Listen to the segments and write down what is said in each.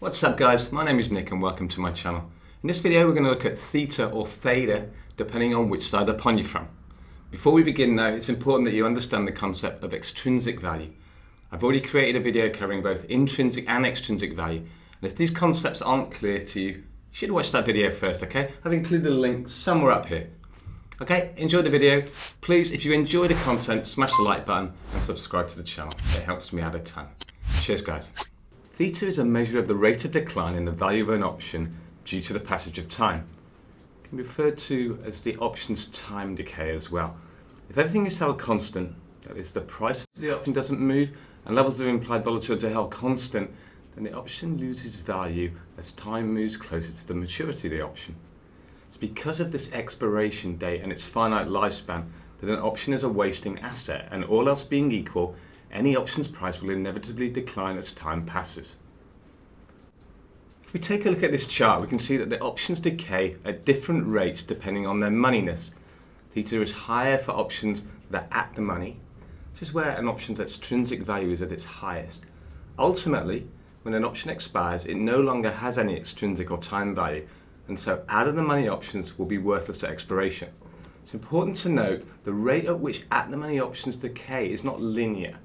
What's up guys, my name is Nick and welcome to my channel. In this video we're going to look at Theta or Theta depending on which side of the pond you're from. Before we begin though, it's important that you understand the concept of extrinsic value. I've already created a video covering both intrinsic and extrinsic value, and if these concepts aren't clear to you, you should watch that video first, okay? I've included a link somewhere up here. Okay, enjoy the video. Please, if you enjoy the content, smash the like button and subscribe to the channel. It helps me out a ton. Cheers guys. Theta is a measure of the rate of decline in the value of an option due to the passage of time. It can be referred to as the option's time decay as well. If everything is held constant, that is the price of the option doesn't move and levels of implied volatility are held constant, then the option loses value as time moves closer to the maturity of the option. It's because of this expiration date and its finite lifespan that an option is a wasting asset, and all else being equal, any option's price will inevitably decline as time passes. If we take a look at this chart, we can see that the options decay at different rates depending on their moneyness. Theta is higher for options that are at the money. This is where an option's extrinsic value is at its highest. Ultimately, when an option expires, it no longer has any extrinsic or time value, and so out of the money options will be worthless at expiration. It's important to note the rate at which at the money options decay is not linear.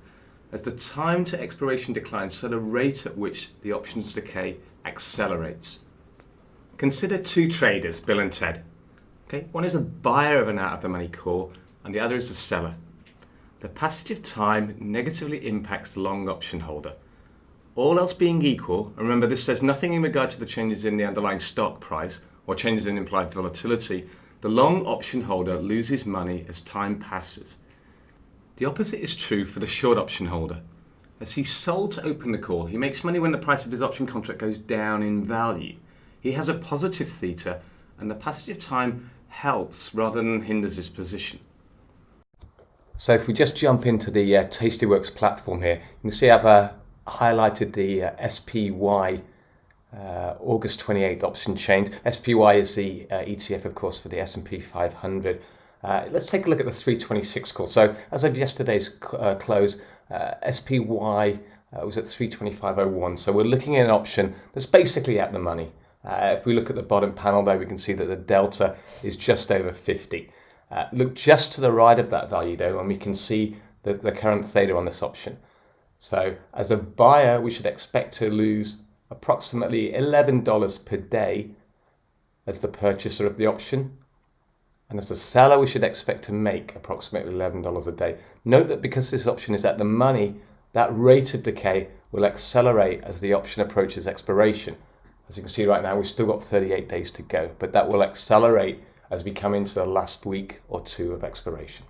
As the time to expiration declines, so the rate at which the options decay accelerates. Consider two traders, Bill and Ted. Okay, one is a buyer of an out-of-the-money call and the other is the seller. The passage of time negatively impacts the long option holder. All else being equal, remember this says nothing in regard to the changes in the underlying stock price or changes in implied volatility, the long option holder loses money as time passes. The opposite is true for the short option holder. As he's sold to open the call, he makes money when the price of his option contract goes down in value. He has a positive theta, and the passage of time helps rather than hinders his position. So if we just jump into the Tastyworks platform here, you can see I've highlighted the SPY August 28th option change. SPY is the ETF, of course, for the S&P 500. Let's take a look at the 326 call. So as of yesterday's close, SPY was at 325.01. So we're looking at an option that's basically at the money. If we look at the bottom panel there, we can see that the delta is just over 50. Look just to the right of that value though, and we can see the current theta on this option. So as a buyer, we should expect to lose approximately $11 per day as the purchaser of the option. And as a seller, we should expect to make approximately $11 a day. Note that because this option is at the money, that rate of decay will accelerate as the option approaches expiration. As you can see right now, we've still got 38 days to go, but that will accelerate as we come into the last week or two of expiration.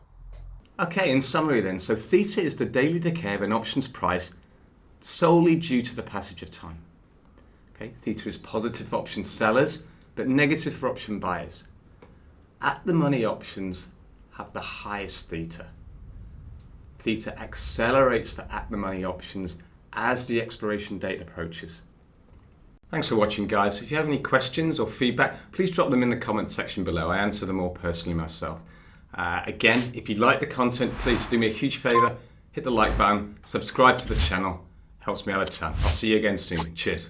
Okay, in summary then, so theta is the daily decay of an option's price solely due to the passage of time. Okay, theta is positive for option sellers, but negative for option buyers. At the money options have the highest theta. Theta accelerates for at the money options as the expiration date approaches. Thanks for watching guys. If you have any questions or feedback, please drop them in the comments section below. I answer them all personally myself. Again, if you like the content, please do me a huge favor, hit the like button, subscribe to the channel, helps me out a ton. I'll see you again soon. Cheers.